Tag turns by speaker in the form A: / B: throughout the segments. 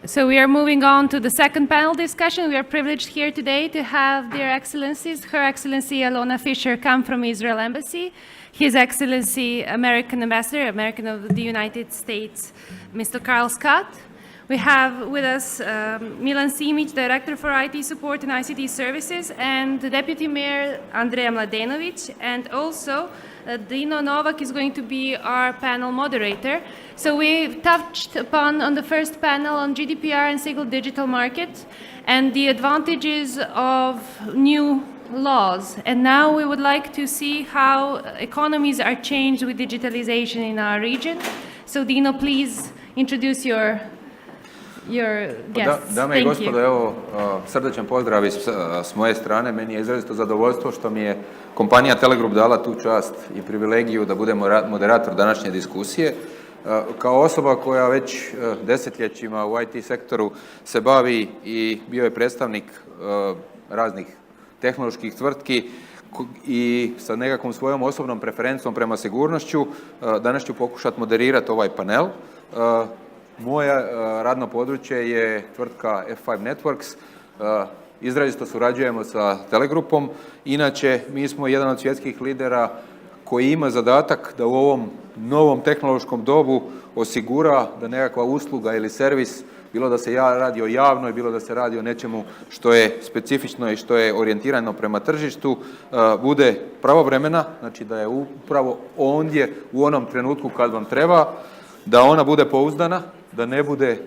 A: So we are moving on to the second panel discussion. We are privileged here today to have their excellencies, Her Excellency Alona Fisher-Kamm from Israel Embassy, His Excellency American Ambassador, American of the United States, Mr. Carl Scott. We have with us Milan Simić, Director for IT Support and ICT Services, and the Deputy Mayor Andreja Mladenović, and also Dino Novak is going to be our panel moderator. So we've touched upon on the first panel on GDPR and single digital market and the advantages of new laws. And now we would like to see how economies are changed with digitalization in our region. So Dino, please introduce your guests.
B: Dame i gospodo, evo srdačan pozdrav s moje strane. Meni je izrazito zadovoljstvo što mi je kompanija TeleGroup dala tu čast i privilegiju da budemo moderator današnje diskusije. Kao osoba koja već desetljećima u IT sektoru se bavi i bio je predstavnik raznih tehnoloških tvrtki i sa nekakvom svojom osobnom preferencom prema sigurnošću, danas ću pokušati moderirati ovaj panel. Moje radno područje je tvrtka F5 Networks. Izrazito surađujemo sa TeleGroupom. Inače, mi smo jedan od svjetskih lidera koji ima zadatak da u ovom novom tehnološkom dobu osigura da nekakva usluga ili servis, bilo da se radi o javnoj, bilo da se radi o nečemu što je specifično i što je orijentirano prema tržištu, bude pravovremena, znači da je upravo ondje u onom trenutku kad vam treba, da ona bude pouzdana, da ne bude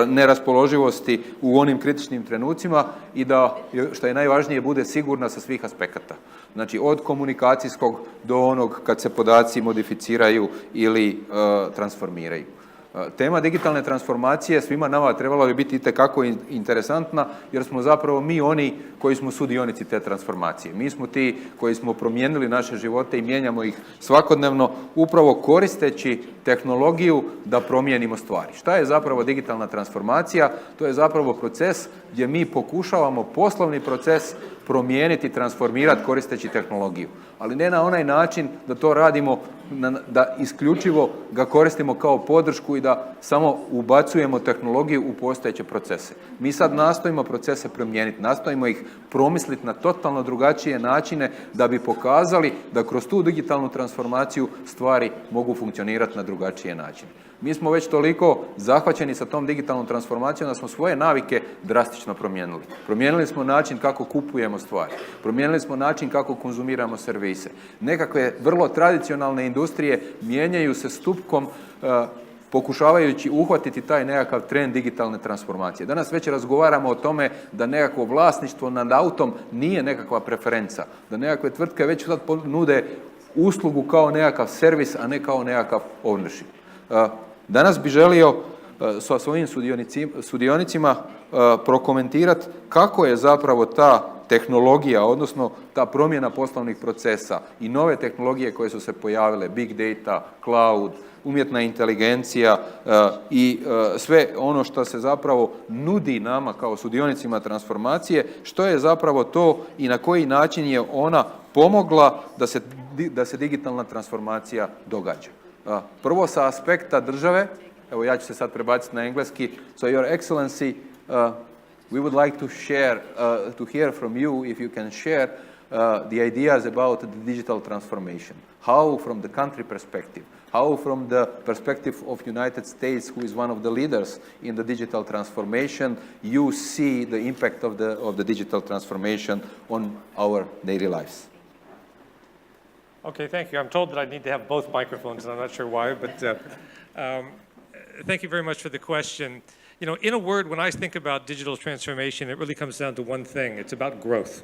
B: neraspoloživosti u onim kritičnim trenucima i da, što je najvažnije, bude sigurna sa svih aspekata. Znači, od komunikacijskog do onog kad se podaci modificiraju ili transformiraju. Tema digitalne transformacije svima nama trebala bi biti itekako interesantna, jer smo zapravo mi oni koji smo sudionici te transformacije. Mi smo ti koji smo promijenili naše živote i mijenjamo ih svakodnevno, upravo koristeći tehnologiju da promijenimo stvari. Šta je zapravo digitalna transformacija? To je zapravo proces gdje mi pokušavamo poslovni proces promijeniti, transformirati koristeći tehnologiju. Ali ne na onaj način da to radimo, da isključivo ga koristimo kao podršku i da samo ubacujemo tehnologiju u postojeće procese. Mi sad nastojimo procese promijeniti, nastojimo ih promisliti na totalno drugačije načine da bi pokazali da kroz tu digitalnu transformaciju stvari mogu funkcionirati na drugačije načine. Mi smo već toliko zahvaćeni sa tom digitalnom transformacijom da smo svoje navike drastično promijenili. Promijenili smo način kako kupujemo stvari, promijenili smo način kako konzumiramo servise. Nekakve vrlo tradicionalne industrije mijenjaju se stupkom pokušavajući uhvatiti taj nekakav trend digitalne transformacije. Danas već razgovaramo o tome da nekakvo vlasništvo nad autom nije nekakva preferenca, da nekakve tvrtke već sad nude uslugu kao nekakav servis, a ne kao nekakav ownership. Danas bi želio sa svojim sudionicima prokomentirati kako je zapravo ta tehnologija, odnosno ta promjena poslovnih procesa i nove tehnologije koje su se pojavile, big data, cloud, umjetna inteligencija i sve ono što se zapravo nudi nama kao sudionicima transformacije, što je zapravo to i na koji način je ona pomogla da se digitalna transformacija događa. Prvo sa aspekta države, evo ja ću se sad prebaciti na engleski, so Your Excellency, we would like to hear from you if you can share the ideas about the digital transformation. How from the country perspective, how from the perspective of United States, who is one of the leaders in the digital transformation, you see the impact of the digital transformation on our daily lives.
C: Okay, thank you. I'm told that I need to have both microphones, and I'm not sure why, but thank you very much for the question. You know, in a word, when I think about digital transformation, it really comes down to one thing. It's about growth.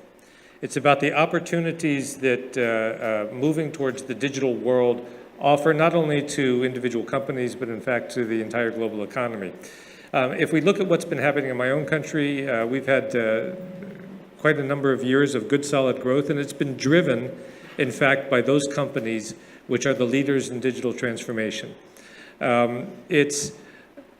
C: It's about the opportunities that moving towards the digital world offer not only to individual companies, but in fact to the entire global economy. If we look at what's been happening in my own country, we've had quite a number of years of good, solid growth, and it's been driven, in fact, by those companies which are the leaders in digital transformation. It's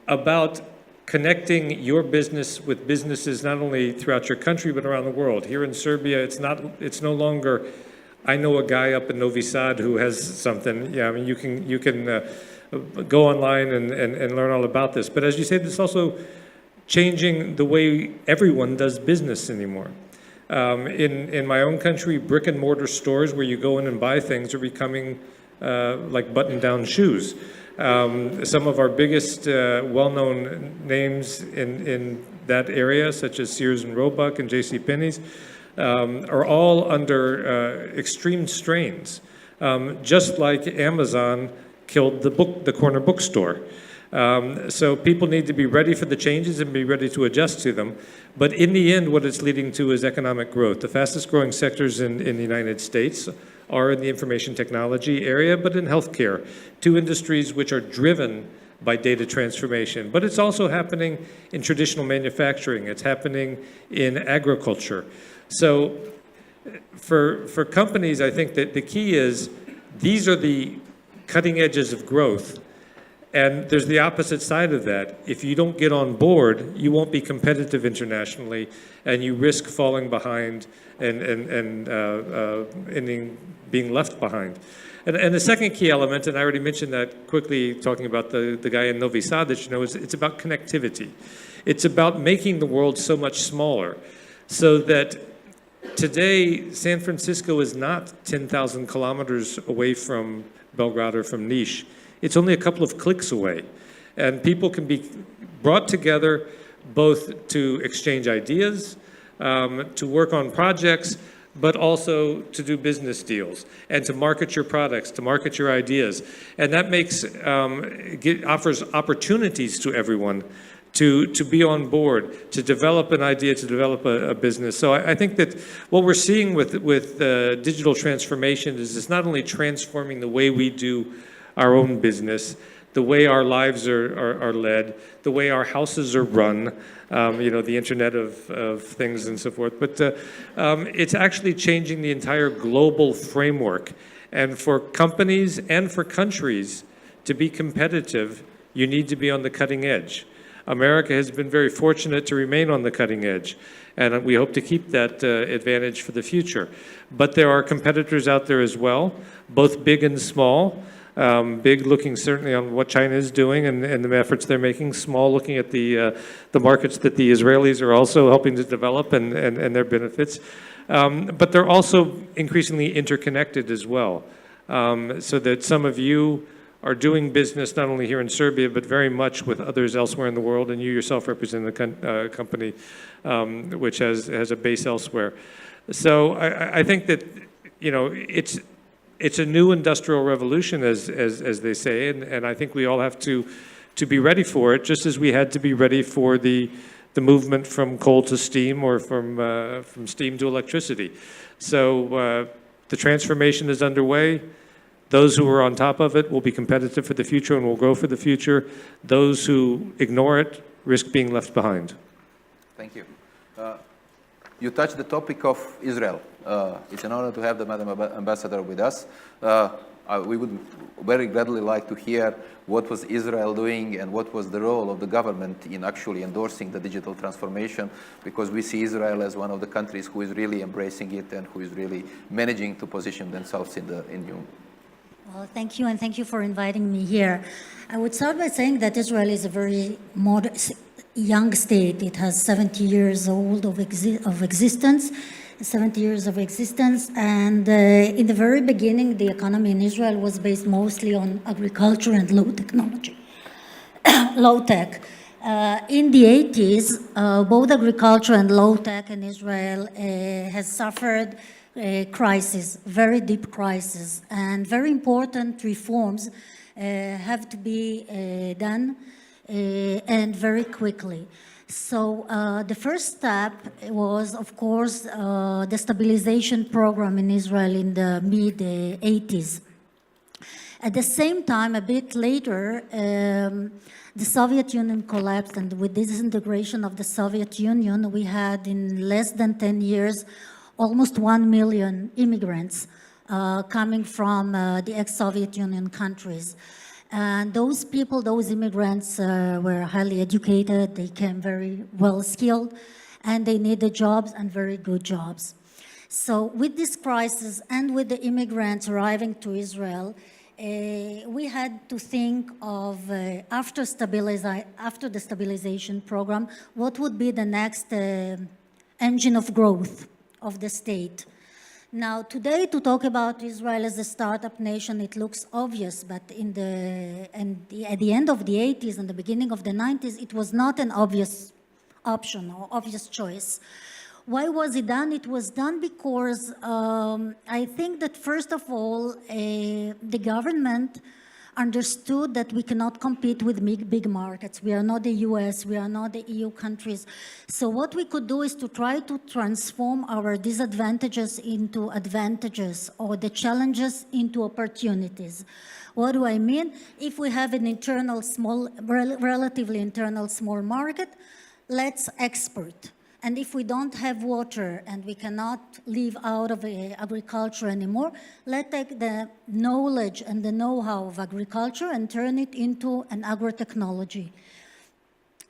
C: about connecting your business with businesses not only throughout your country but around the world. Here in Serbia, it's no longer, I know a guy up in Novi Sad who has something. Yeah, I mean, you can go online and learn all about this. But as you said, it's also changing the way everyone does business anymore. In my own country, brick and mortar stores where you go in and buy things are becoming like button-down shoes. Some of our biggest well-known names in that area, such as Sears and Roebuck and JCPenney's, are all under extreme strains, just like Amazon killed the corner bookstore. So people need to be ready for the changes and be ready to adjust to them. But in the end, what it's leading to is economic growth. The fastest growing sectors in the United States are in the information technology area, but in healthcare, two industries which are driven by data transformation. But it's also happening in traditional manufacturing. It's happening in agriculture. So for companies, I think that the key is these are the cutting edges of growth. And there's the opposite side of that. If you don't get on board, you won't be competitive internationally, and you risk falling behind and ending being left behind. And the second key element, and I already mentioned that quickly talking about the guy in Novi Sad, that you know, is it's about connectivity. It's about making the world so much smaller so that today San Francisco is not 10,000 kilometers away from Belgrade or from Niš. It's only a couple of clicks away. And people can be brought together both to exchange ideas, to work on projects, but also to do business deals and to market your products, to market your ideas. And that makes, offers opportunities to everyone to be on board, to develop an idea, to develop a business. So I think that what we're seeing with digital transformation is it's not only transforming the way we do our own business, the way our lives are led, the way our houses are run, you know, the Internet of Things and so forth. But it's actually changing the entire global framework. And for companies and for countries to be competitive, you need to be on the cutting edge. America has been very fortunate to remain on the cutting edge, and we hope to keep that advantage for the future. But there are competitors out there as well, both big and small. Big looking certainly on what China is doing and the efforts they're making. Small looking at the markets that the Israelis are also helping to develop and their benefits. But they're also increasingly interconnected as well. So that some of you are doing business not only here in Serbia, but very much with others elsewhere in the world. And you yourself represent a company which has a base elsewhere. So I think that, you know, it's a new industrial revolution, as they say, and I think we all have to be ready for it, just as we had to be ready for the movement from coal to steam or from steam to electricity. So the transformation is underway. Those who are on top of it will be competitive for the future and will grow for the future. Those who ignore it risk being left behind.
B: Thank you. You touched the topic of Israel. It's an honor to have the Madam Ambassador with us. We would very gladly like to hear what was Israel doing and what was the role of the government in actually endorsing the digital transformation, because we see Israel as one of the countries who is really embracing it and who is really managing to position themselves in new.
D: Well, thank you, and thank you for inviting me here. I would start by saying that Israel is a very young state. It has 70 years old of existence, 70 years of existence, and in the very beginning, the economy in Israel was based mostly on agriculture and low technology, low tech. In the 80s, both agriculture and low tech in Israel has suffered a crisis, very deep crisis, and very important reforms have to be done and very quickly. So the first step was, of course, the stabilization program in Israel in the mid-80s. At the same time, a bit later, the Soviet Union collapsed, and with the disintegration of the Soviet Union, we had in less than 10 years almost 1 million immigrants coming from the ex-Soviet Union countries. And those people, those immigrants were highly educated, they came very well skilled, and they needed jobs and very good jobs. So with this crisis and with the immigrants arriving to Israel, we had to think of, after the stabilization program, what would be the next engine of growth of the state. Now, today, to talk about Israel as a startup nation, it looks obvious, but at the end of the 80s and the beginning of the 90s, it was not an obvious option or obvious choice. Why was it done? It was done because I think that, first of all, the government understood that we cannot compete with big markets. We are not the US, we are not the EU countries. So what we could do is to try to transform our disadvantages into advantages, or the challenges into opportunities. What do I mean? If we have an relatively internal small market, let's export. And if we don't have water and we cannot live out of agriculture anymore, let's take the knowledge and the know-how of agriculture and turn it into an agro-technology.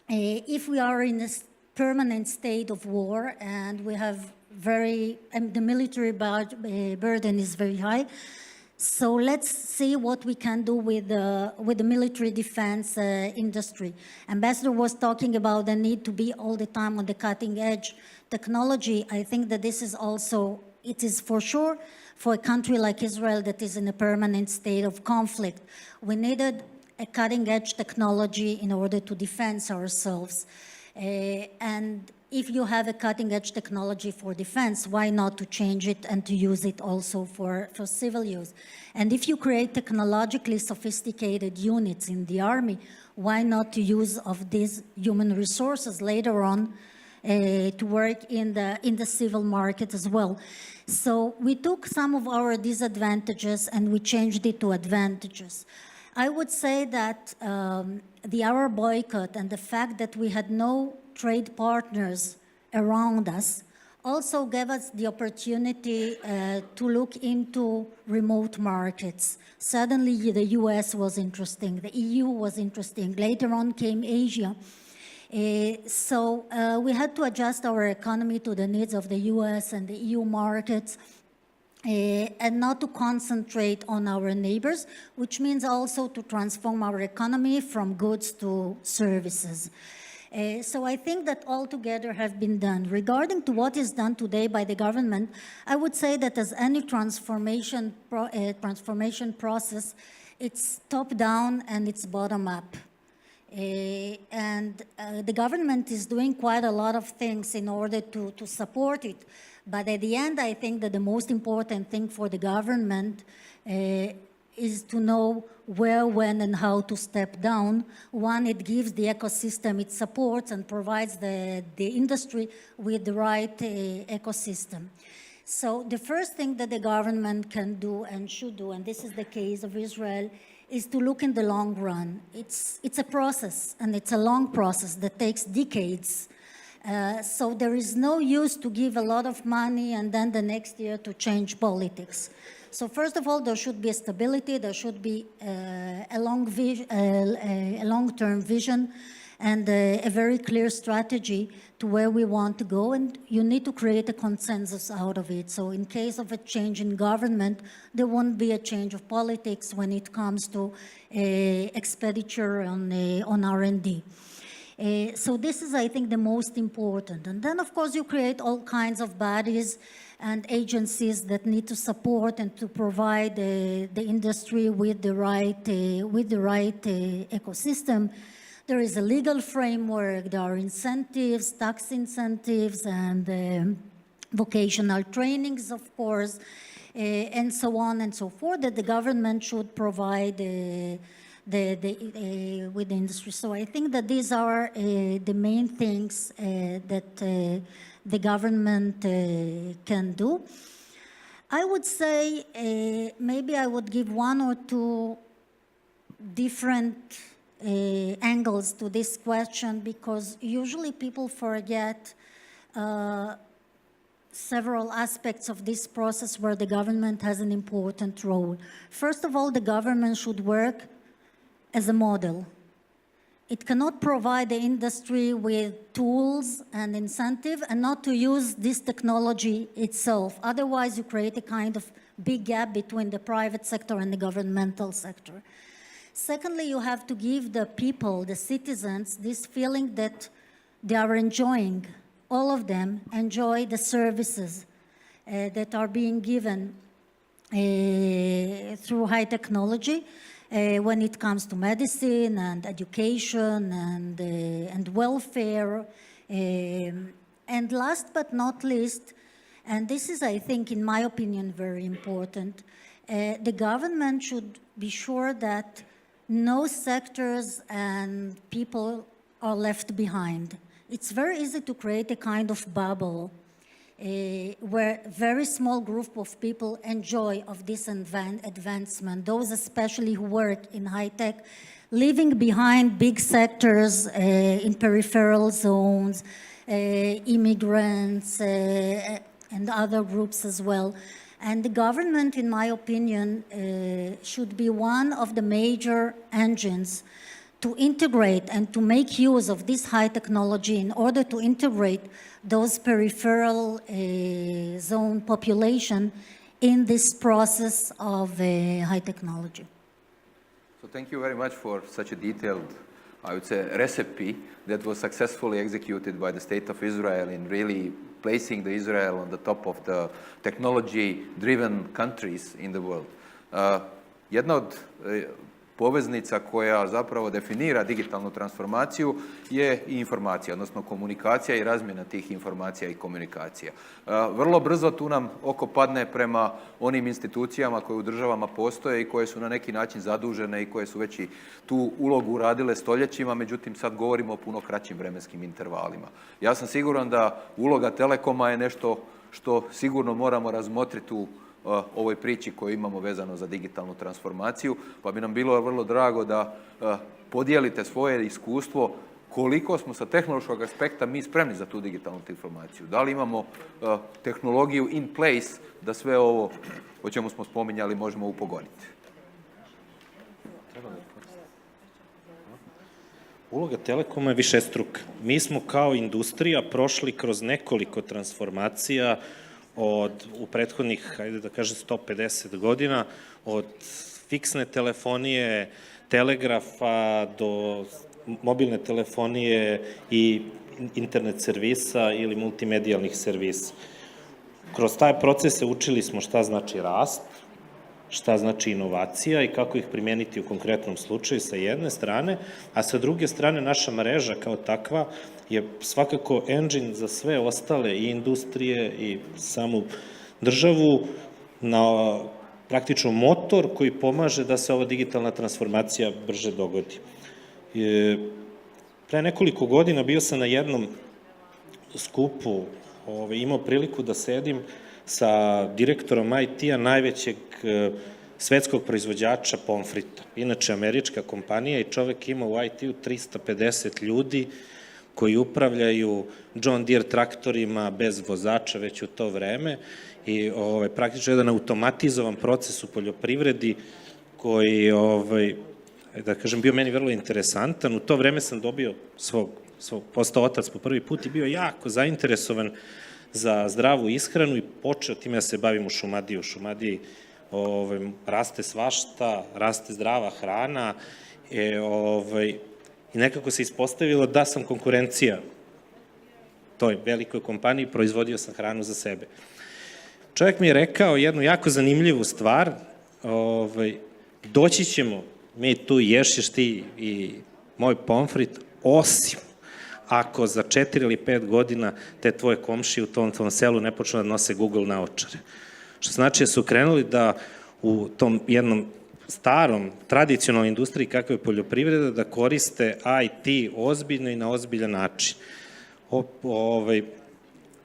D: If we are in a permanent state of war and we have the military burden is very high, so let's see what we can do with the military defense industry. Ambassador was talking about the need to be all the time on the cutting edge technology. I think that this is also, it is for sure for a country like Israel that is in a permanent state of conflict. We needed a cutting edge technology in order to defend ourselves. And if you have a cutting-edge technology for defense, why not to change it and to use it also for civil use? And if you create technologically sophisticated units in the army, why not to use of these human resources later on to work in the civil market as well? So we took some of our disadvantages and we changed it to advantages. I would say that the Arab boycott and the fact that we had no trade partners around us also gave us the opportunity to look into remote markets. Suddenly, the US was interesting, the EU was interesting, later on came Asia. So we had to adjust our economy to the needs of the US and the EU markets, and not to concentrate on our neighbors, which means also to transform our economy from goods to services. So I think that all together have been done. Regarding to what is done today by the government, I would say that as any transformation process, it's top-down and it's bottom-up. And the government is doing quite a lot of things in order to support it. But at the end, I think that the most important thing for the government is to know where, when, and how to step down. One, it gives the ecosystem it supports and provides the industry with the right ecosystem. So the first thing that the government can do and should do, and this is the case of Israel, is to look in the long run. It's a process, and it's a long process that takes decades. So there is no use to give a lot of money and then the next year to change politics. So first of all, there should be a stability, there should be a long-term vision and a very clear strategy to where we want to go, and you need to create a consensus out of it. So in case of a change in government, there won't be a change of politics when it comes to expenditure on R&D. So this is, I think, the most important. And then, of course, you create all kinds of bodies and agencies that need to support and to provide the industry with the right ecosystem. There is a legal framework, there are incentives, tax incentives, and vocational trainings, of course, and so on and so forth, that the government should provide with the industry. So I think that these are the main things that the government can do. I would say maybe I would give one or two different angles to this question, because usually people forget several aspects of this process where the government has an important role. First of all, the government should work as a model. It cannot provide the industry with tools and incentive and not to use this technology itself. Otherwise, you create a kind of big gap between the private sector and the governmental sector. Secondly, you have to give the people, the citizens, this feeling that they are enjoying, all of them enjoy the services that are being given through high technology when it comes to medicine and education and welfare. And last but not least, and this is, I think, in my opinion, very important, the government should be sure that no sectors and people are left behind. It's very easy to create a kind of bubble where a very small group of people enjoy of this advancement, those especially who work in high tech, leaving behind big sectors in peripheral zones, immigrants, and other groups as well. And the government, in my opinion, should be one of the major engines to integrate and to make use of this high technology in order to integrate those peripheral zone population in this process of high technology.
B: So thank you very much for such a detailed, I would say, recipe that was successfully executed by the State of Israel in really placing the Israel on the top of the technology-driven countries in the world. Jedna od poveznica koja zapravo definira digitalnu transformaciju je i informacija, odnosno komunikacija i razmjena tih informacija i komunikacija. Vrlo brzo tu nam oko padne prema onim institucijama koje u državama postoje i koje su na neki način zadužene i koje su već i tu ulogu radile stoljećima, međutim sad govorimo o puno kraćim vremenskim intervalima. Ja sam siguran da uloga Telekoma je nešto što sigurno moramo razmotriti u ovoj priči koju imamo vezano za digitalnu transformaciju, pa bi nam bilo vrlo drago da podijelite svoje iskustvo koliko smo sa tehnološkog aspekta mi spremni za tu digitalnu transformaciju. Da li imamo tehnologiju in place da sve ovo o čemu smo spominjali možemo upogoniti.
E: Uloga Telekoma je višestruka. Mi smo kao industrija prošli kroz nekoliko transformacija u prethodnih, hajde da kažem, 150 godina, od fiksne telefonije, telegrafa do mobilne telefonije i internet servisa ili multimedijalnih servisa. Kroz taj proces učili smo šta znači rast, šta znači inovacija i kako ih primijeniti u konkretnom slučaju sa jedne strane, a sa druge strane naša mreža kao takva je svakako engine za sve ostale i industrije i samu državu, praktično motor koji pomaže da se ova digitalna transformacija brže dogodi. Pre nekoliko godina bio sam na jednom skupu, imao priliku da sedim sa direktorom IT-a najvećeg svetskog proizvođača pomfrita. Inače, američka kompanija i čovek ima u IT-u 350 ljudi koji upravljaju John Deere traktorima bez vozača već u to vreme i praktično jedan automatizovan proces u poljoprivredi koji, da kažem, bio meni vrlo interesantan. U to vreme sam dobio postao otac po prvi put i bio jako zainteresovan za zdravu ishranu i počeo time da se bavim u Šumadiji. U Šumadiji raste svašta, raste zdrava hrana i nekako se ispostavilo da sam konkurencija toj velikoj kompaniji, proizvodio sam hranu za sebe. Čovjek mi je rekao jednu jako zanimljivu stvar, doći ćemo mi tu, ješćeš ti i moj pomfrit, osim ako za 4 ili 5 godina te tvoje komšije u tom selu ne počnu da nose Google naočare. Što znači da su krenuli da u tom jednom starom, tradicionalnoj industriji kakva je poljoprivreda, da koriste IT ozbiljno i na ozbiljan način.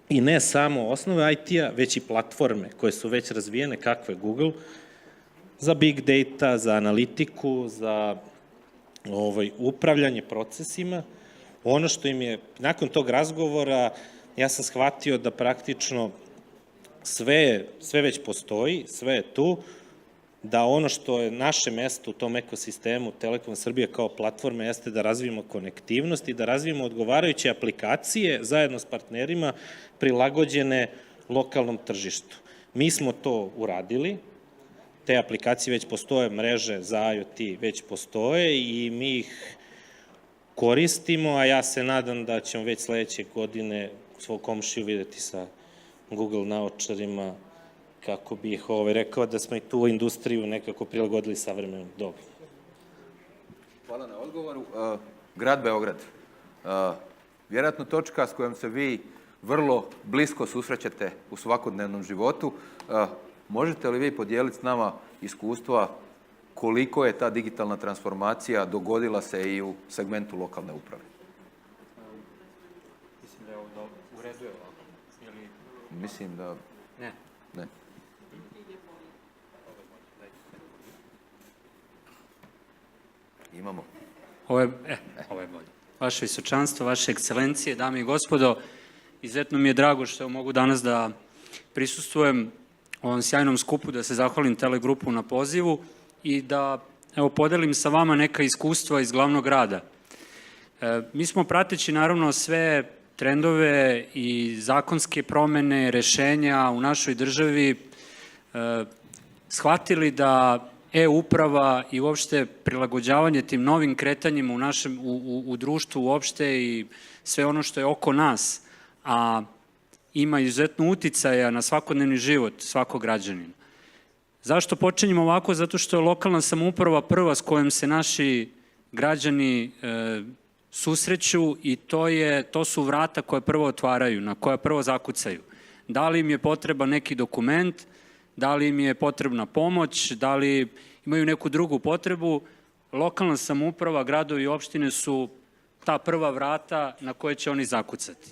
E: I ne samo osnove IT-a, već i platforme koje su već razvijene, kakve je Google, za big data, za analitiku, za upravljanje procesima. Ono što im je, nakon tog razgovora, ja sam shvatio da praktično sve već postoji, sve je tu, da ono što je naše mesto u tom ekosistemu Telekom Srbije kao platforme jeste da razvijemo konektivnost i da razvijemo odgovarajuće aplikacije zajedno s partnerima prilagođene lokalnom tržištu. Mi smo to uradili, te aplikacije već postoje, mreže za IoT već postoje i mi ih koristimo, a ja se nadam da ćemo već sledeće godine svog komšiju videti sa Google naočarima, kako bih rekao da smo i tu industriju nekako prilagodili savremenom dobu.
B: Hvala na odgovoru. Grad Beograd. Vjerojatno točka s kojom se vi vrlo blisko susrećete u svakodnevnom životu. Možete li vi podijeliti s nama iskustva koliko je ta digitalna transformacija dogodila se i u segmentu lokalne uprave?
F: Mislim da je ovo u redu je ovako.
B: Mislim da...
F: Ne.
B: Ne. Imamo.
F: Ovo je bolje. Vaše visočanstvo, vaše ekscelencije, dame i gospodo, izuzetno mi je drago što mogu danas da prisustvujem ovom sjajnom skupu, da se zahvalim Telegrupu na pozivu i da podelim sa vama neka iskustva iz glavnog grada. Mi smo prateći naravno sve trendove i zakonske promene, rešenja u našoj državi shvatili da e-uprava i uopšte prilagođavanje tim novim kretanjima u društvu uopšte i sve ono što je oko nas, a ima izuzetno uticaja na svakodnevni život svakog građanina. Zašto počinjemo ovako? Zato što je lokalna samouprava prva s kojom se naši građani susreću i to su vrata koje prvo otvaraju, na koja prvo zakucaju. Da li im je potreban neki dokument, da li im je potrebna pomoć, da li imaju neku drugu potrebu, lokalna samouprava, gradovi i opštine su ta prva vrata na koje će oni zakucati.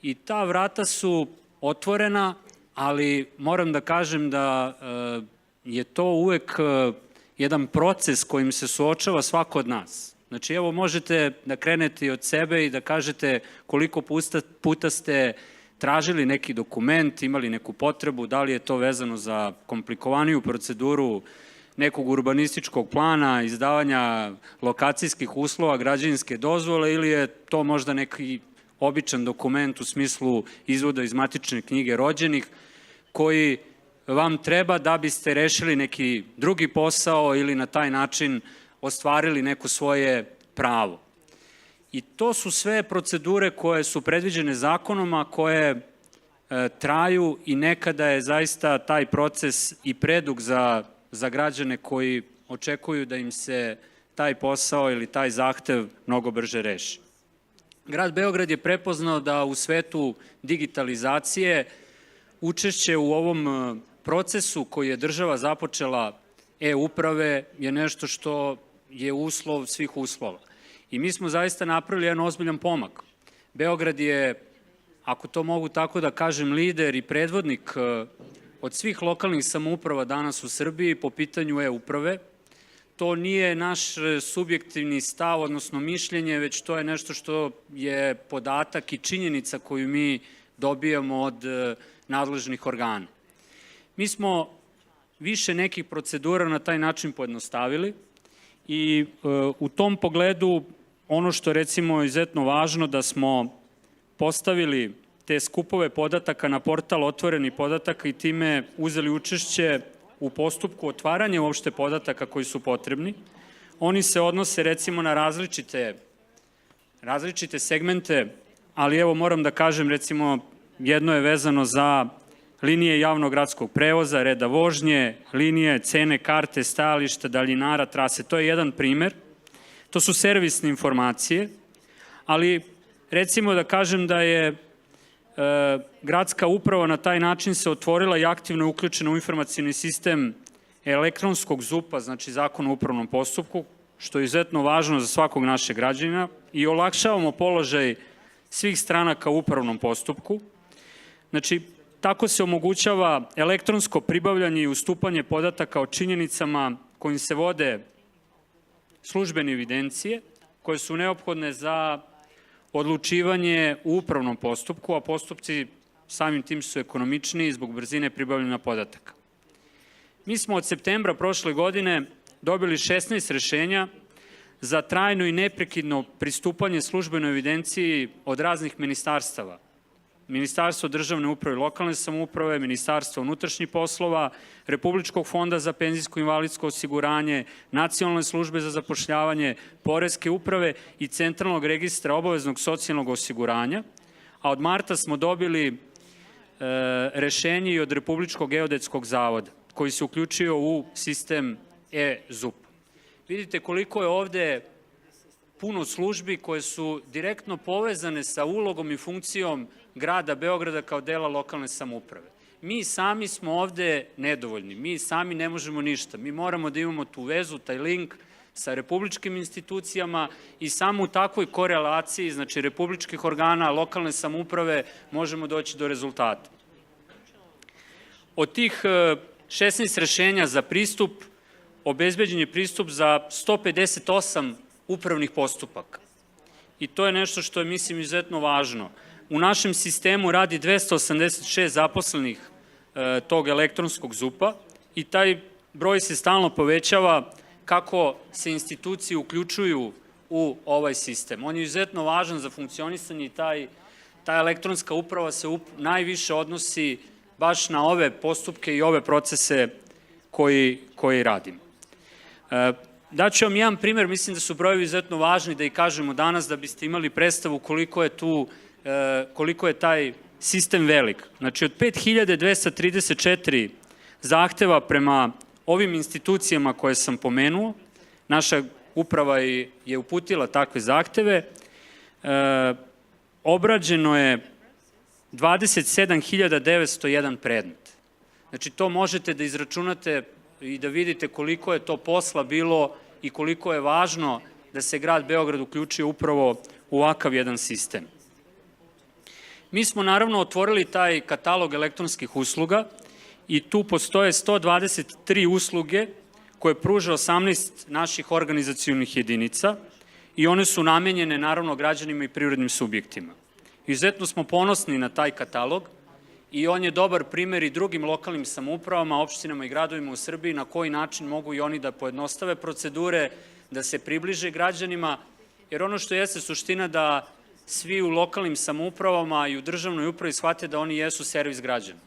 F: I ta vrata su otvorena, ali moram da kažem da je to uvek jedan proces kojim se suočava svako od nas. Znači, evo, možete da krenete od sebe i da kažete koliko puta ste tražili neki dokument, imali neku potrebu, da li je to vezano za komplikovaniju proceduru nekog urbanističkog plana, izdavanja lokacijskih uslova, građevinske dozvole, ili je to možda neki običan dokument u smislu izvoda iz matične knjige rođenih, koji vam treba da biste rešili neki drugi posao ili na taj način ostvarili neko svoje pravo. I to su sve procedure koje su predviđene zakonom, a koje traju i nekada je zaista taj proces i predug za građane koji očekuju da im se taj posao ili taj zahtev mnogo brže reši. Grad Beograd je prepoznao da u svetu digitalizacije učešće u ovom procesu koji je država započela e-uprave je nešto što je uslov svih uslova. I mi smo zaista napravili jedan ozbiljan pomak. Beograd je, ako to mogu tako da kažem, lider i predvodnik od svih lokalnih samouprava danas u Srbiji po pitanju e-uprave. To nije naš subjektivni stav, odnosno mišljenje, već to je nešto što je podatak i činjenica koju mi dobijamo od nadležnih organa. Mi smo više nekih procedura na taj način pojednostavili i u tom pogledu ono što recimo je izuzetno važno da smo postavili te skupove podataka na portal otvorenih podataka i time uzeli učešće u postupku otvaranja uopšte podataka koji su potrebni. Oni se odnose recimo na različite segmente, ali evo moram da kažem recimo jedno je vezano za linije javnog gradskog prevoza, reda vožnje, linije, cene, karte, stajališta, daljinara, trase. To je jedan primer. To su servisne informacije, ali recimo da kažem da je gradska uprava na taj način se otvorila i aktivno je uključena u informacioni sistem elektronskog ZUP-a, znači Zakon o upravnom postupku, što je izuzetno važno za svakog našeg građanina i olakšavamo položaj svih stranaka u upravnom postupku. Znači, tako se omogućava elektronsko pribavljanje i ustupanje podataka o činjenicama kojim se vode službene evidencije, koje su neophodne za odlučivanje u upravnom postupku, a postupci samim tim su ekonomičniji zbog brzine pribavljanja podataka. Mi smo od septembra prošle godine dobili 16 rešenja za trajno i neprekidno pristupanje službenoj evidenciji od raznih ministarstava. Ministarstvo državne uprave i lokalne samouprave, Ministarstvo unutrašnjih poslova, Republičkog fonda za penzijsko i invalidsko osiguranje, Nacionalne službe za zapošljavanje, Poreske uprave i Centralnog registra obaveznog socijalnog osiguranja, a od marta smo dobili rešenje i od Republičkog geodetskog zavoda, koji se uključio u sistem e-ZUP. Vidite koliko je ovde puno službi koje su direktno povezane sa ulogom i funkcijom grada Beograda kao dela lokalne samouprave. Mi sami smo ovde nedovoljni, mi sami ne možemo ništa. Mi moramo da imamo tu vezu, taj link sa republičkim institucijama i samo u takvoj korelaciji, znači republičkih organa, lokalne samouprave, možemo doći do rezultata. Od tih 16 rešenja za pristup, obezbeđen je pristup za 158 upravnih postupaka. I to je nešto što je, mislim, izuzetno važno. U našem sistemu radi 286 zaposlenih tog elektronskog ZUP-a i taj broj se stalno povećava kako se institucije uključuju u ovaj sistem. On je izuzetno važan za funkcionisanje i ta elektronska uprava se najviše odnosi baš na ove postupke i ove procese koji radimo. Daću vam jedan primer, mislim da su brojevi izuzetno važni da ih kažemo danas da biste imali predstavu koliko je taj sistem velik. Znači od 5234 zahteva prema ovim institucijama koje sam pomenuo, naša uprava je uputila takve zahteve, obrađeno je 27.901 predmet. Znači to možete da izračunate i da vidite koliko je to posla bilo i koliko je važno da se grad Beograd uključio upravo u ovakav jedan sistem. Mi smo naravno otvorili taj katalog elektronskih usluga i tu postoje 123 usluge koje pruža 18 naših organizacionih jedinica i one su namenjene naravno građanima i privrednim subjektima. Izuzetno smo ponosni na taj katalog i on je dobar primer i drugim lokalnim samoupravama, opštinama i gradovima u Srbiji na koji način mogu i oni da pojednostave procedure, da se približe građanima, jer ono što jeste suština da svi u lokalnim samoupravama i u državnoj upravi shvate da oni jesu servis građana.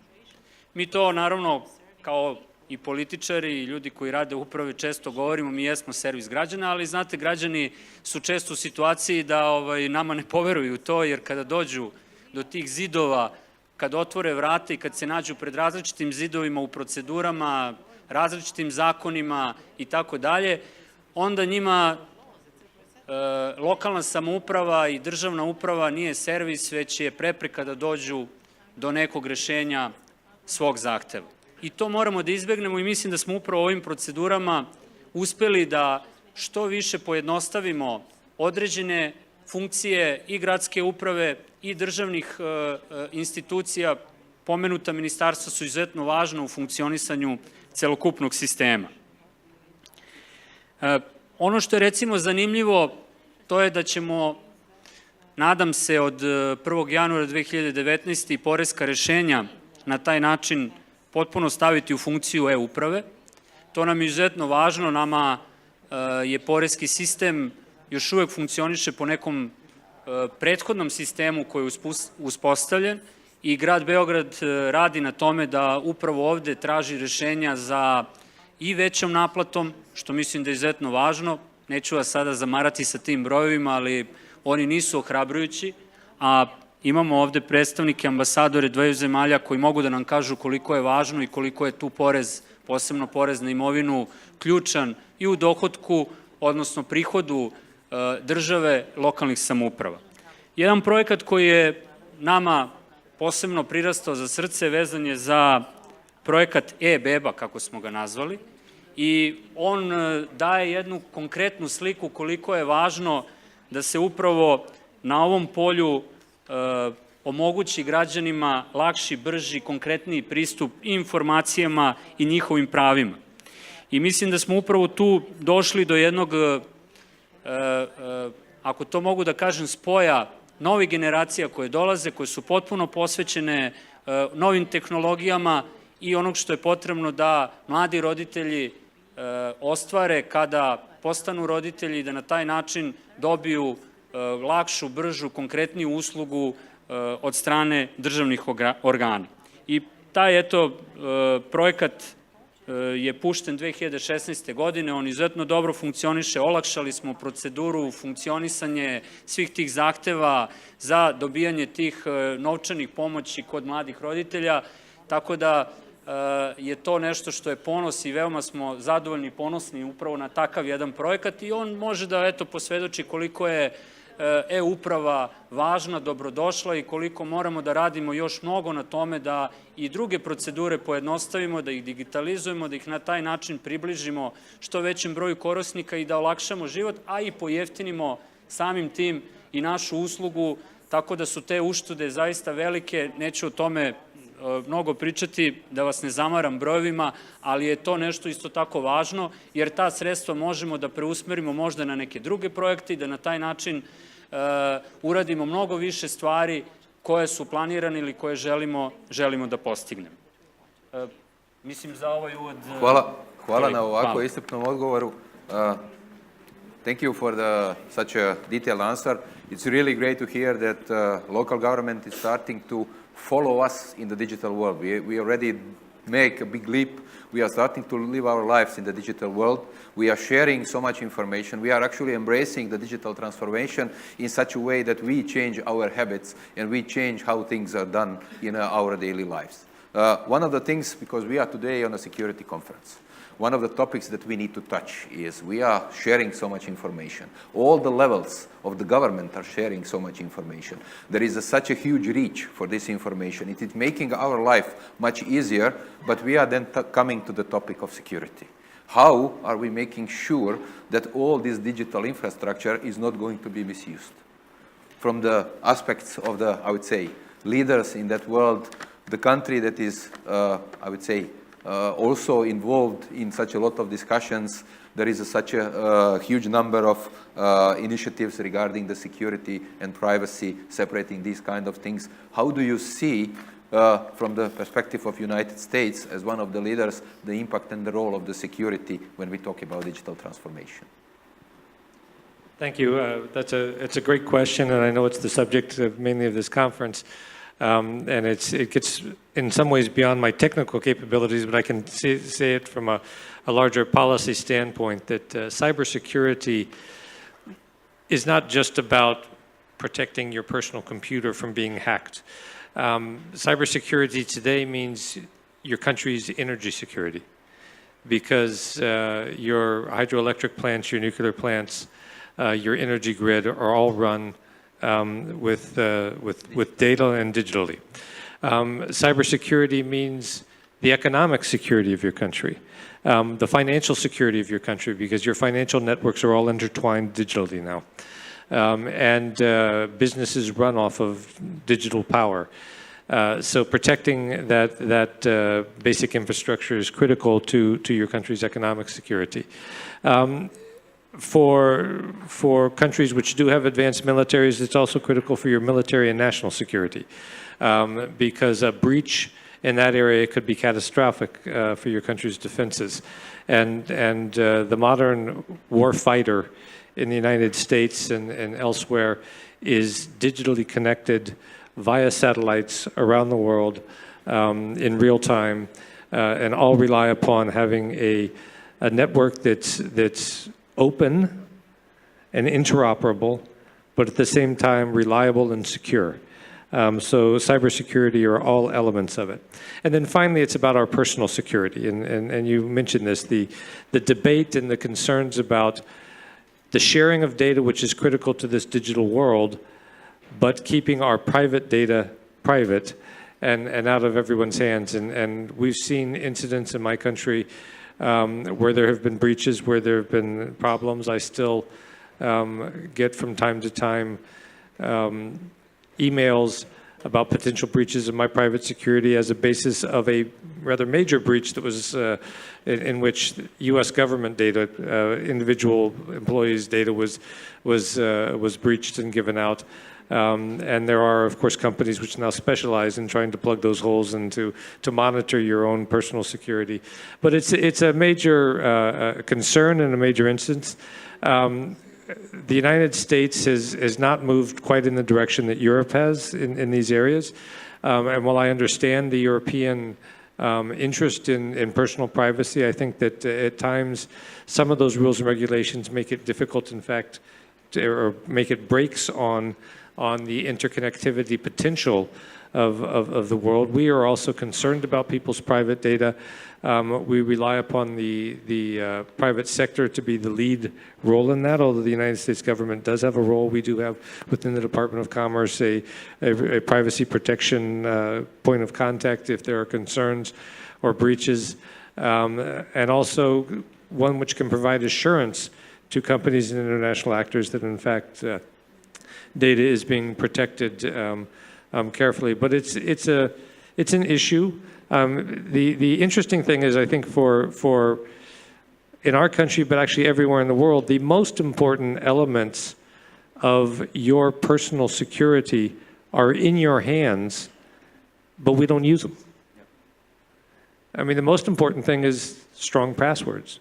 F: Mi to naravno kao i političari i ljudi koji rade u upravi često govorimo, mi jesmo servis građana, ali znate, građani su često u situaciji da nama ne poveruju to, jer kada dođu do tih zidova, kad otvore vrata i kad se nađu pred različitim zidovima u procedurama, različitim zakonima i tako dalje, onda njima lokalna samouprava i državna uprava nije servis, već je prepreka da dođu do nekog rešenja svog zahteva. I to moramo da izbegnemo i mislim da smo upravo ovim procedurama uspeli da što više pojednostavimo određene funkcije i gradske uprave i državnih institucija. Pomenuta ministarstva su izuzetno važna u funkcionisanju celokupnog sistema. Ono što je recimo zanimljivo, to je da ćemo, nadam se, od 1. januara 2019. i poreska rešenja na taj način potpuno staviti u funkciju e-uprave. To nam je izuzetno važno, nama je poreski sistem još uvek funkcioniše po nekom prethodnom sistemu koji je uspostavljen i grad Beograd radi na tome da upravo ovde traži rešenja za i većom naplatom, što mislim da je izuzetno važno. Neću vas sada zamarati sa tim brojevima, ali oni nisu ohrabrujući, a imamo ovde predstavnike, ambasadore dveju zemalja koji mogu da nam kažu koliko je važno i koliko je tu porez, posebno porez na imovinu, ključan i u dohotku, odnosno prihodu države, lokalnih samouprava. Jedan projekat koji je nama posebno prirastao za srce vezan je za projekat e-beba, kako smo ga nazvali, i on daje jednu konkretnu sliku koliko je važno da se upravo na ovom polju omogući građanima lakši, brži, konkretniji pristup i informacijama i njihovim pravima. I mislim da smo upravo tu došli do jednog, ako to mogu da kažem, spoja novih generacija koje dolaze, koje su potpuno posvećene novim tehnologijama i onog što je potrebno da mladi roditelji ostvare kada postanu roditelji, da na taj način dobiju lakšu, bržu, konkretniju uslugu od strane državnih organa. I taj, projekat je pušten 2016. godine, on izuzetno dobro funkcioniše, olakšali smo proceduru, funkcionisanje svih tih zahteva za dobijanje tih novčanih pomoći kod mladih roditelja, tako da je to nešto što je ponos i veoma smo zadovoljni i ponosni upravo na takav jedan projekat i on može da posvedoči koliko je e-uprava važna, dobrodošla i koliko moramo da radimo još mnogo na tome da i druge procedure pojednostavimo, da ih digitalizujemo, da ih na taj način približimo što većem broju korisnika i da olakšamo život, a i pojeftinimo samim tim i našu uslugu, tako da su te uštede zaista velike. Neću o tome mnogo pričati, da vas ne zamaram brojevima, ali je to nešto isto tako važno, jer ta sredstva možemo da preusmerimo možda na neke druge projekte i da na taj način uradimo mnogo više stvari koje su planirane ili koje želimo da postignemo. Mislim za ovaj uvod...
B: Hvala na ovako iscrpnom odgovoru. Thank you for such a detailed answer. It's really great to hear that local government is starting to follow us in the digital world. We already make a big leap. We are starting to live our lives in the digital world. We are sharing so much information. We are actually embracing the digital transformation in such a way that we change our habits and we change how things are done in our daily lives. One of the things, because we are today on a security conference, one of the topics that we need to touch is we are sharing so much information. All the levels of the government are sharing so much information. There is such a huge reach for this information. It is making our life much easier, but we are then coming to the topic of security. How are we making sure that all this digital infrastructure is not going to be misused? From the aspects of the, I would say, leaders in that world, the country that is, I would say, also involved in such a lot of discussions. There is such a huge number of initiatives regarding the security and privacy, separating these kind of things. How do you see, from the perspective of United States, as one of the leaders, the impact and the role of the security when we talk about digital transformation?
C: Thank you. It's a great question, and I know it's the subject of mainly of this conference. And it gets in some ways beyond my technical capabilities, but I can say it from a larger policy standpoint that cybersecurity is not just about protecting your personal computer from being hacked. Cybersecurity today means your country's energy security, because your hydroelectric plants, your nuclear plants, your energy grid are all run with data and digitally. Cybersecurity means the economic security of your country, the financial security of your country, because your financial networks are all intertwined digitally now. And businesses run off of digital power. So protecting that basic infrastructure is critical to your country's economic security. For countries which do have advanced militaries, it's also critical for your military and national security, because a breach in that area could be catastrophic for your country's defenses. And the modern war fighter in the United States and elsewhere is digitally connected via satellites around the world in real time, and all rely upon having a network that's open and interoperable, but at the same time reliable and secure. So cybersecurity are all elements of it. And then finally, it's about our personal security. And you mentioned this, the debate and the concerns about the sharing of data, which is critical to this digital world, but keeping our private data private and out of everyone's hands. And we've seen incidents in my country where there have been breaches, where there have been problems. I still get from time to time emails about potential breaches of my private security as a basis of a rather major breach that was in which U.S. government data, individual employees' data was breached and given out. And there are, of course, companies which now specialize in trying to plug those holes and to monitor your own personal security. But it's a major concern and a major instance. the United States has not moved quite in the direction that Europe has in these areas. And while I understand the European interest in personal privacy, I think that at times some of those rules and regulations make it difficult, in fact, or make it breaks on the interconnectivity potential of the world. We are also concerned about people's private data. We rely upon the private sector to be the lead role in that, although the United States government does have a role. We do have within the Department of Commerce a privacy protection point of contact if there are concerns or breaches, and also one which can provide assurance to companies and international actors that in fact data is being protected carefully. But it's an issue. The interesting thing is, I think for in our country, but actually everywhere in the world, the most important elements of your personal security are in your hands, but we don't use them. I mean, the most important thing is strong passwords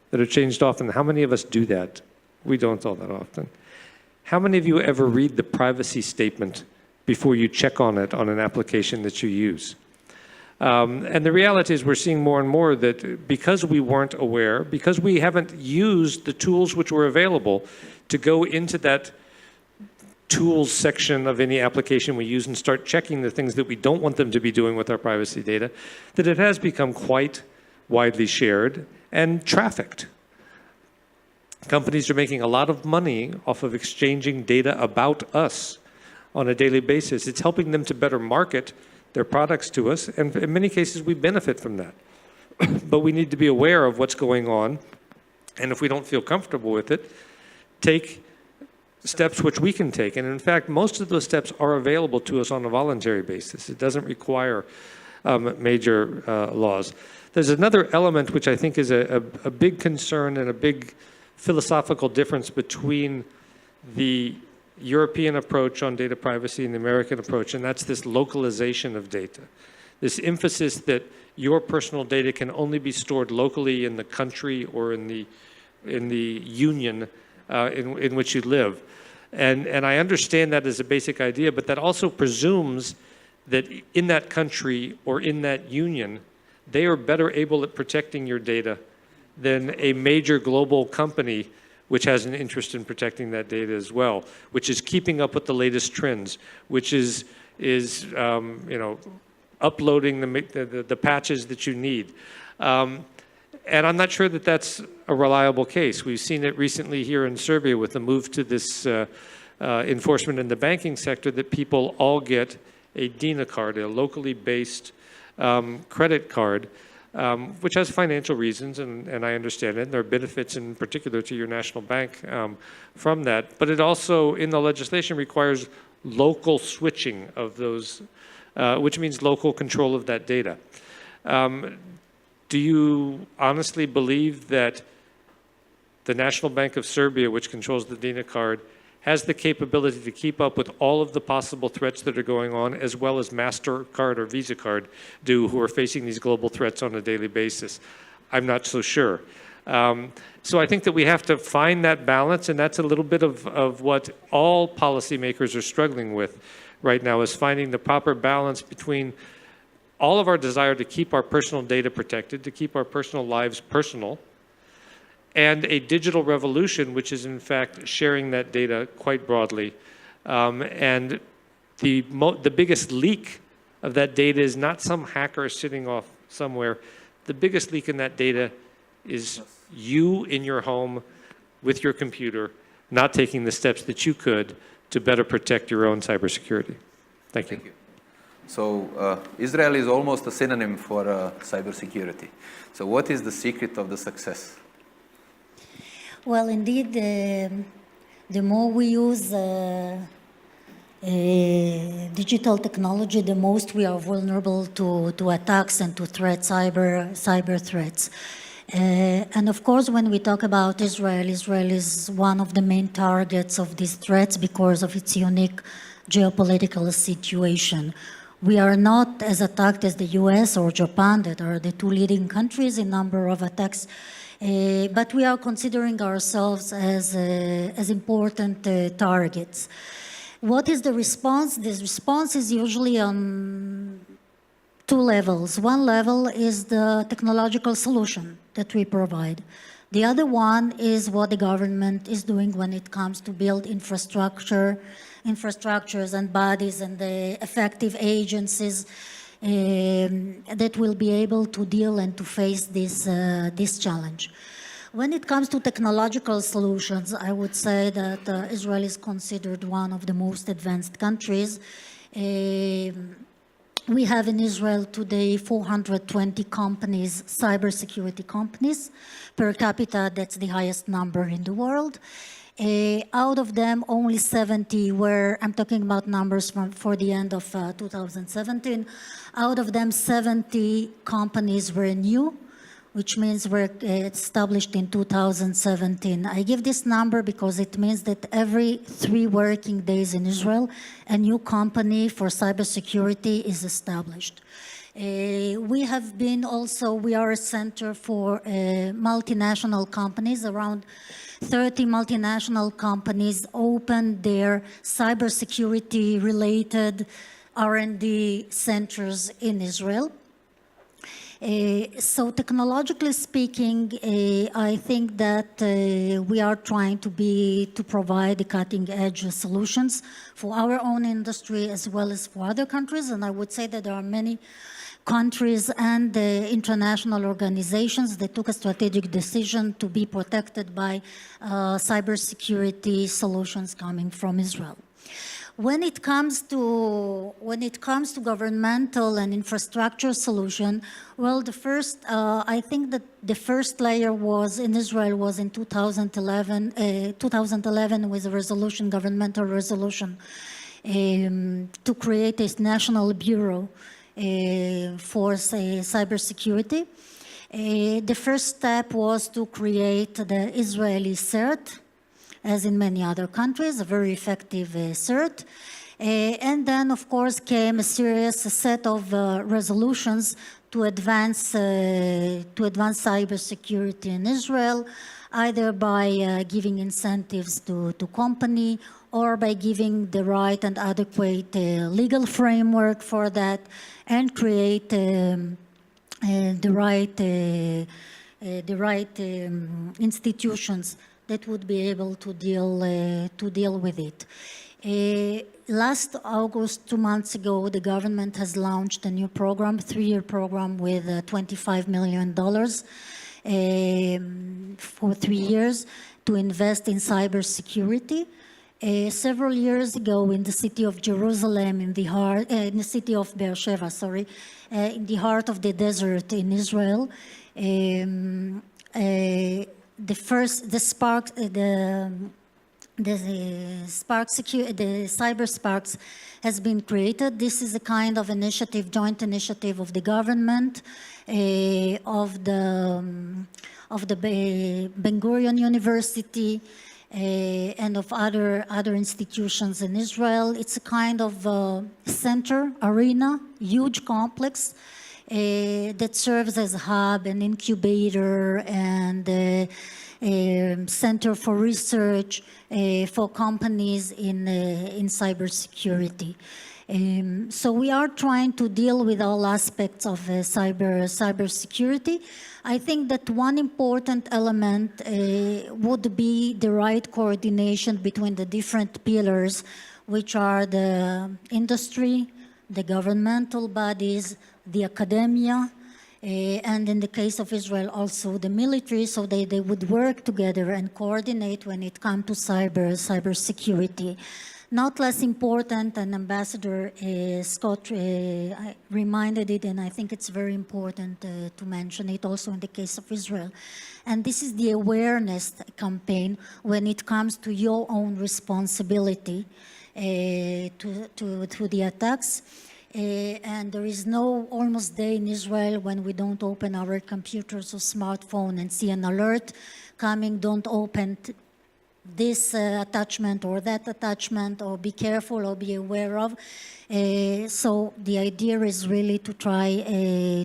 C: that are changed often. How many of us do that? We don't all that often. How many of you ever read the privacy statement before you check on it on an application that you use? And the reality is we're seeing more and more that because we weren't aware, because we haven't used the tools which were available to go into that tools section of any application we use and start checking the things that we don't want them to be doing with our privacy data, that it has become quite widely shared and trafficked. Companies are making a lot of money off of exchanging data about us on a daily basis. It's helping them to better market their products to us, and in many cases we benefit from that. But we need to be aware of what's going on, and if we don't feel comfortable with it, take steps which we can take. And in fact, most of those steps are available to us on a voluntary basis. It doesn't require major laws. There's another element which I think is a big concern and a big philosophical difference between the European approach on data privacy and the American approach, and that's this localization of data. This emphasis that your personal data can only be stored locally in the country or in the union in which you live. And I understand that as a basic idea, but that also presumes that in that country or in that union, they are better able at protecting your data than a major global company which has an interest in protecting that data as well, which is keeping up with the latest trends, which is uploading the patches that you need. And I'm not sure that that's a reliable case. We've seen it recently here in Serbia with the move to this enforcement in the banking sector that people all get a Dino card, a locally based credit card, which has financial reasons, and I understand it. There are benefits in particular to your national bank from that. But it also, in the legislation, requires local switching of those, which means local control of that data. Do you honestly believe that the National Bank of Serbia, which controls the Dino card, has the capability to keep up with all of the possible threats that are going on, as well as MasterCard or Visa card do, who are facing these global threats on a daily basis? I'm not so sure. So I think that we have to find that balance, and that's a little bit of what all policymakers are struggling with right now, is finding the proper balance between all of our desire to keep our personal data protected, to keep our personal lives personal, and a digital revolution, which is in fact sharing that data quite broadly. And the biggest leak of that data is not some hacker sitting off somewhere. The biggest leak in that data is you in your home with your computer, not taking the steps that you could to better protect your own cybersecurity. Thank you.
B: Thank you. So Israel is almost a synonym for cybersecurity. So what is the secret of the success?
D: Well, indeed, the more we use digital technology, the most we are vulnerable to attacks and to threats, cyber threats. And of course, when we talk about Israel, Israel is one of the main targets of these threats because of its unique geopolitical situation. We are not as attacked as the US or Japan, that are the two leading countries in number of attacks But we are considering ourselves as important targets. What is the response? The response is usually on two levels. One level is the technological solution that we provide. The other one is what the government is doing when it comes to build infrastructures and bodies and the effective agencies that will be able to deal and to face this challenge. When it comes to technological solutions, I would say that Israel is considered one of the most advanced countries. We have in Israel today 420 companies, cybersecurity companies. Per capita, that's the highest number in the world. Out of them, only 70 were, I'm talking about numbers for the end of 2017, out of them 70 companies were new, which means were established in 2017. I give this number because it means that every 3 working days in Israel, a new company for cybersecurity is established. We have been also, we are a center for multinational companies. Around 30 multinational companies opened their cybersecurity related R&D centers in Israel. So technologically speaking, I think that we are trying to provide the cutting edge solutions for our own industry as well as for other countries. And I would say that there are many countries and international organizations that took a strategic decision to be protected by cybersecurity solutions coming from Israel. When it comes to governmental and infrastructure solution, well, the first I think that the first layer was in Israel was in 2011. 2011 with a resolution, governmental resolution, to create a national bureau for cybersecurity. The first step was to create the Israeli CERT, as in many other countries, a very effective CERT. And then, of course, came a set of resolutions to advance cybersecurity in Israel, either by giving incentives to company or by giving the right and adequate legal framework for that and create the right institutions that would be able to deal with it. Last August, 2 months ago, the government has launched a new program, 3-year program with $25 million for 3 years to invest in cybersecurity. Several years ago, in the city of Jerusalem, in the city of Beersheba, in the heart of the desert in Israel, the Cyber Sparks has been created. This is a kind of initiative, joint initiative of the government, of the Ben Gurion University, and of other institutions in Israel. It's a kind of center, arena, huge complex that serves as a hub, an incubator, and center for research for companies in cybersecurity. So we are trying to deal with all aspects of cybersecurity. I think that one important element would be the right coordination between the different pillars, which are the industry, the governmental bodies, the academia, and in the case of Israel also the military, so they would work together and coordinate when it comes to cybersecurity. Not less important, and Ambassador Scott reminded it, and I think it's very important to mention it also in the case of Israel. And this is the awareness campaign when it comes to your own responsibility to the attacks. And there is no almost day in Israel when we don't open our computers or smartphone and see an alert coming, don't open this attachment or that attachment, or be careful or be aware of. So the idea is really to try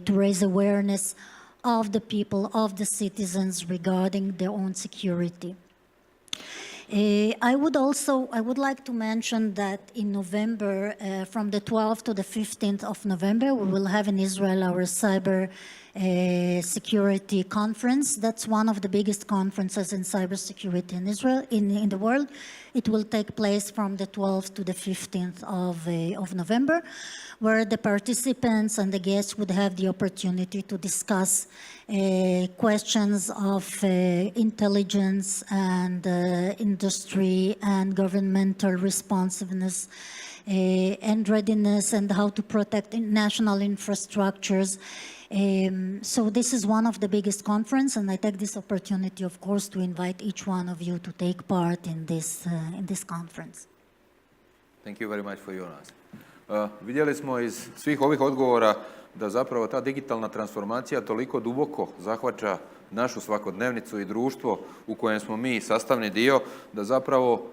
D: to raise awareness of the people, of the citizens regarding their own security. I would like to mention that in November, from the 12th to the 15th of November, we will have in Israel our cyber security conference. That's one of the biggest conferences in cybersecurity in Israel, in the world. It will take place from the 12th to the 15th of November, where the participants and the guests would have the opportunity to discuss questions of intelligence and industry and governmental responsiveness and readiness and how to protect national infrastructures. So this is one of the biggest conferences, and I take this opportunity, of course, to invite each one of you to take part in this conference.
B: Thank you very much for your answer. Vidjeli smo iz svih ovih odgovora da zapravo ta digitalna transformacija toliko duboko zahvaća našu svakodnevnicu i društvo u kojem smo mi sastavni dio, da zapravo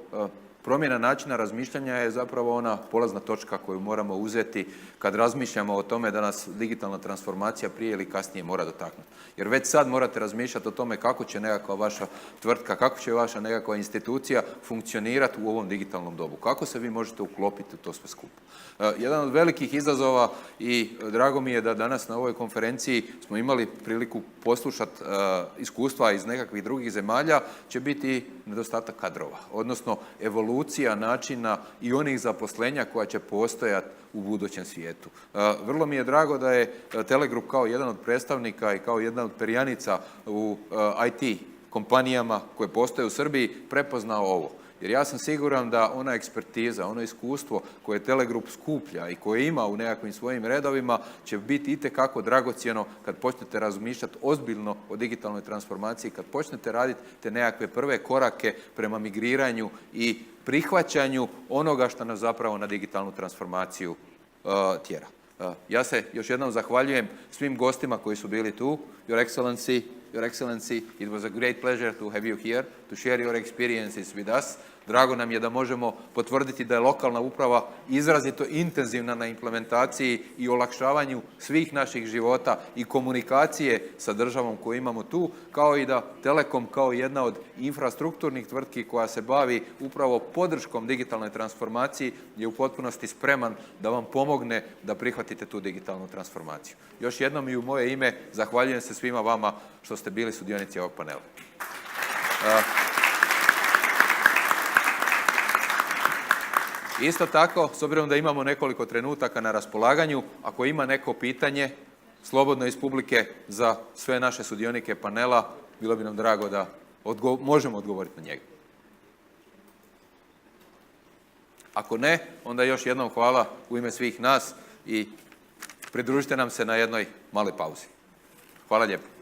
B: promjena načina razmišljanja je zapravo ona polazna točka koju moramo uzeti kad razmišljamo o tome da nas digitalna transformacija prije ili kasnije mora dotaknuti. Jer već sad morate razmišljati o tome kako će nekakva vaša tvrtka, kako će vaša nekakva institucija funkcionirati u ovom digitalnom dobu. Kako se vi možete uklopiti u to sve skupa. Jedan od velikih izazova i drago mi je da danas na ovoj konferenciji smo imali priliku poslušati iskustva iz nekakvih drugih zemalja, će biti nedostatak kadrova, odnosno evolucija načina i onih zaposlenja koja će postojati u budućem svijetu. Vrlo mi je drago da je TeleGroup kao jedan od predstavnika i kao jedna od perjanica u IT kompanijama koje postoje u Srbiji prepoznao ovo. Jer ja sam siguran da ona ekspertiza, ono iskustvo koje TeleGroup skuplja i koje ima u nekakvim svojim redovima će biti itekako dragocjeno kad počnete razmišljati ozbiljno o digitalnoj transformaciji, kad počnete raditi te nekakve prve korake prema migriranju i prihvaćanju onoga što nas zapravo na digitalnu transformaciju tjera. Ja se još jednom zahvaljujem svim gostima koji su bili tu. Your Excellency, it was a great pleasure to have you here, to share your experiences with us. Drago nam je da možemo potvrditi da je lokalna uprava izrazito intenzivna na implementaciji i olakšavanju svih naših života i komunikacije sa državom koju imamo tu, kao i da Telekom kao jedna od infrastrukturnih tvrtki koja se bavi upravo podrškom digitalnoj transformaciji je u potpunosti spreman da vam pomogne da prihvatite tu digitalnu transformaciju. Još jednom i u moje ime zahvaljujem se svima vama što ste bili sudionici ovog panela. Isto tako, s obzirom da imamo nekoliko trenutaka na raspolaganju, ako ima neko pitanje, slobodno iz publike za sve naše sudionike panela, bilo bi nam drago da možemo odgovoriti na njega. Ako ne, onda još jednom hvala u ime svih nas i pridružite nam se na jednoj maloj pauzi. Hvala lijepo.